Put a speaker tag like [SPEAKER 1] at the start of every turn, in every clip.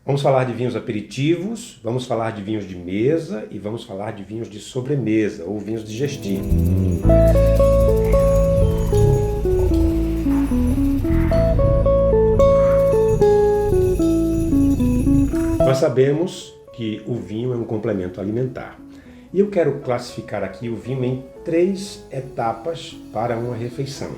[SPEAKER 1] Vamos falar de vinhos aperitivos, vamos falar de vinhos de mesa e vamos falar de vinhos de sobremesa ou vinhos digestivos. Nós sabemos que o vinho é um complemento alimentar. E eu quero classificar aqui o vinho em 3 etapas para uma refeição.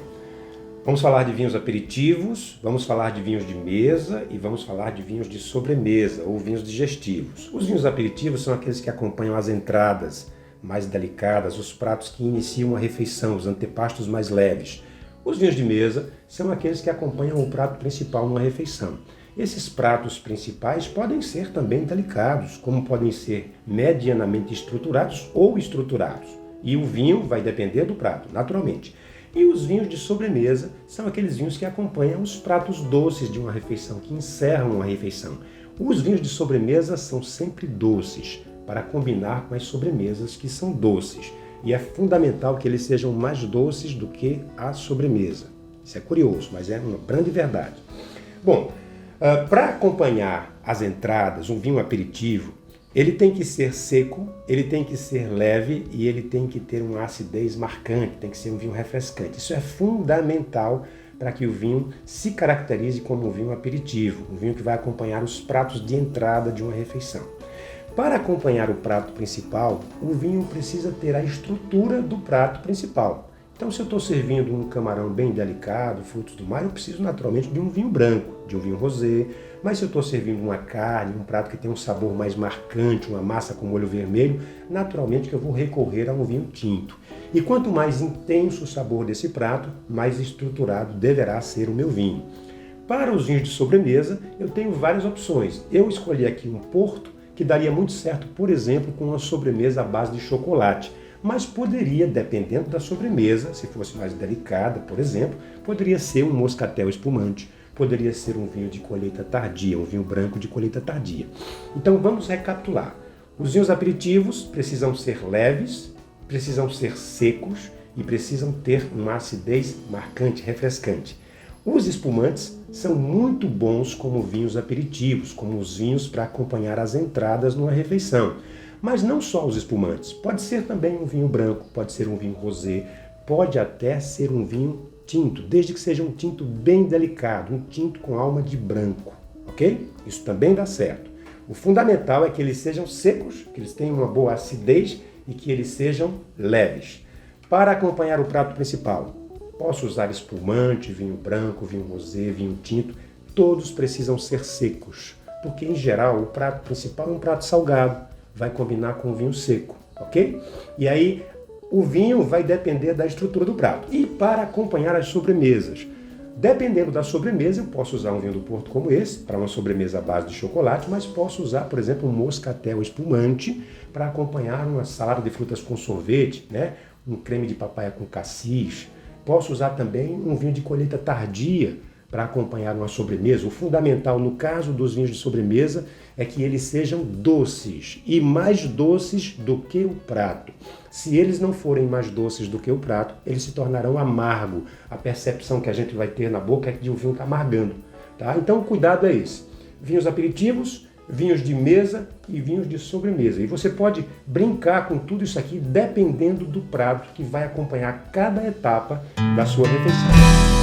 [SPEAKER 1] Vamos falar de vinhos aperitivos, vamos falar de vinhos de mesa e vamos falar de vinhos de sobremesa ou vinhos digestivos. Os vinhos aperitivos são aqueles que acompanham as entradas mais delicadas, os pratos que iniciam a refeição, os antepastos mais leves. Os vinhos de mesa são aqueles que acompanham o prato principal numa refeição. Esses pratos principais podem ser também delicados, como podem ser medianamente estruturados ou estruturados. E o vinho vai depender do prato, naturalmente. E os vinhos de sobremesa são aqueles vinhos que acompanham os pratos doces de uma refeição, que encerram uma refeição. Os vinhos de sobremesa são sempre doces, para combinar com as sobremesas que são doces. E é fundamental que eles sejam mais doces do que a sobremesa. Isso é curioso, mas é uma grande verdade. Bom, para acompanhar as entradas, um vinho aperitivo, ele tem que ser seco, ele tem que ser leve e ele tem que ter uma acidez marcante, tem que ser um vinho refrescante. Isso é fundamental para que o vinho se caracterize como um vinho aperitivo, um vinho que vai acompanhar os pratos de entrada de uma refeição. Para acompanhar o prato principal, o vinho precisa ter a estrutura do prato principal. Então, se eu estou servindo um camarão bem delicado, frutos do mar, eu preciso naturalmente de um vinho branco, de um vinho rosé. Mas se eu estou servindo uma carne, um prato que tem um sabor mais marcante, uma massa com molho vermelho, naturalmente que eu vou recorrer a um vinho tinto. E quanto mais intenso o sabor desse prato, mais estruturado deverá ser o meu vinho. Para os vinhos de sobremesa, eu tenho várias opções. Eu escolhi aqui um Porto que daria muito certo, por exemplo, com uma sobremesa à base de chocolate. Mas poderia, dependendo da sobremesa, se fosse mais delicada, por exemplo, poderia ser um moscatel espumante, poderia ser um vinho de colheita tardia, um vinho branco de colheita tardia. Então vamos recapitular. Os vinhos aperitivos precisam ser leves, precisam ser secos e precisam ter uma acidez marcante, refrescante. Os espumantes são muito bons como vinhos aperitivos, como os vinhos para acompanhar as entradas numa refeição. Mas não só os espumantes, pode ser também um vinho branco, pode ser um vinho rosé, pode até ser um vinho tinto, desde que seja um tinto bem delicado, um tinto com alma de branco, ok? Isso também dá certo. O fundamental é que eles sejam secos, que eles tenham uma boa acidez e que eles sejam leves. Para acompanhar o prato principal, posso usar espumante, vinho branco, vinho rosé, vinho tinto, todos precisam ser secos, porque em geral o prato principal é um prato salgado, vai combinar com o vinho seco, ok? E aí o vinho vai depender da estrutura do prato. E para acompanhar as sobremesas, dependendo da sobremesa, eu posso usar um vinho do Porto como esse, para uma sobremesa à base de chocolate, mas posso usar, por exemplo, um moscatel espumante para acompanhar uma salada de frutas com sorvete, né? Um creme de papaya com cassis. Posso usar também um vinho de colheita tardia para acompanhar uma sobremesa. O fundamental no caso dos vinhos de sobremesa é que eles sejam doces e mais doces do que o prato. Se eles não forem mais doces do que o prato, eles se tornarão amargo. A percepção que a gente vai ter na boca é que o vinho está amargando. Tá? Então o cuidado é esse. Vinhos aperitivos, vinhos de mesa e vinhos de sobremesa. E você pode brincar com tudo isso aqui dependendo do prato que vai acompanhar cada etapa da sua refeição.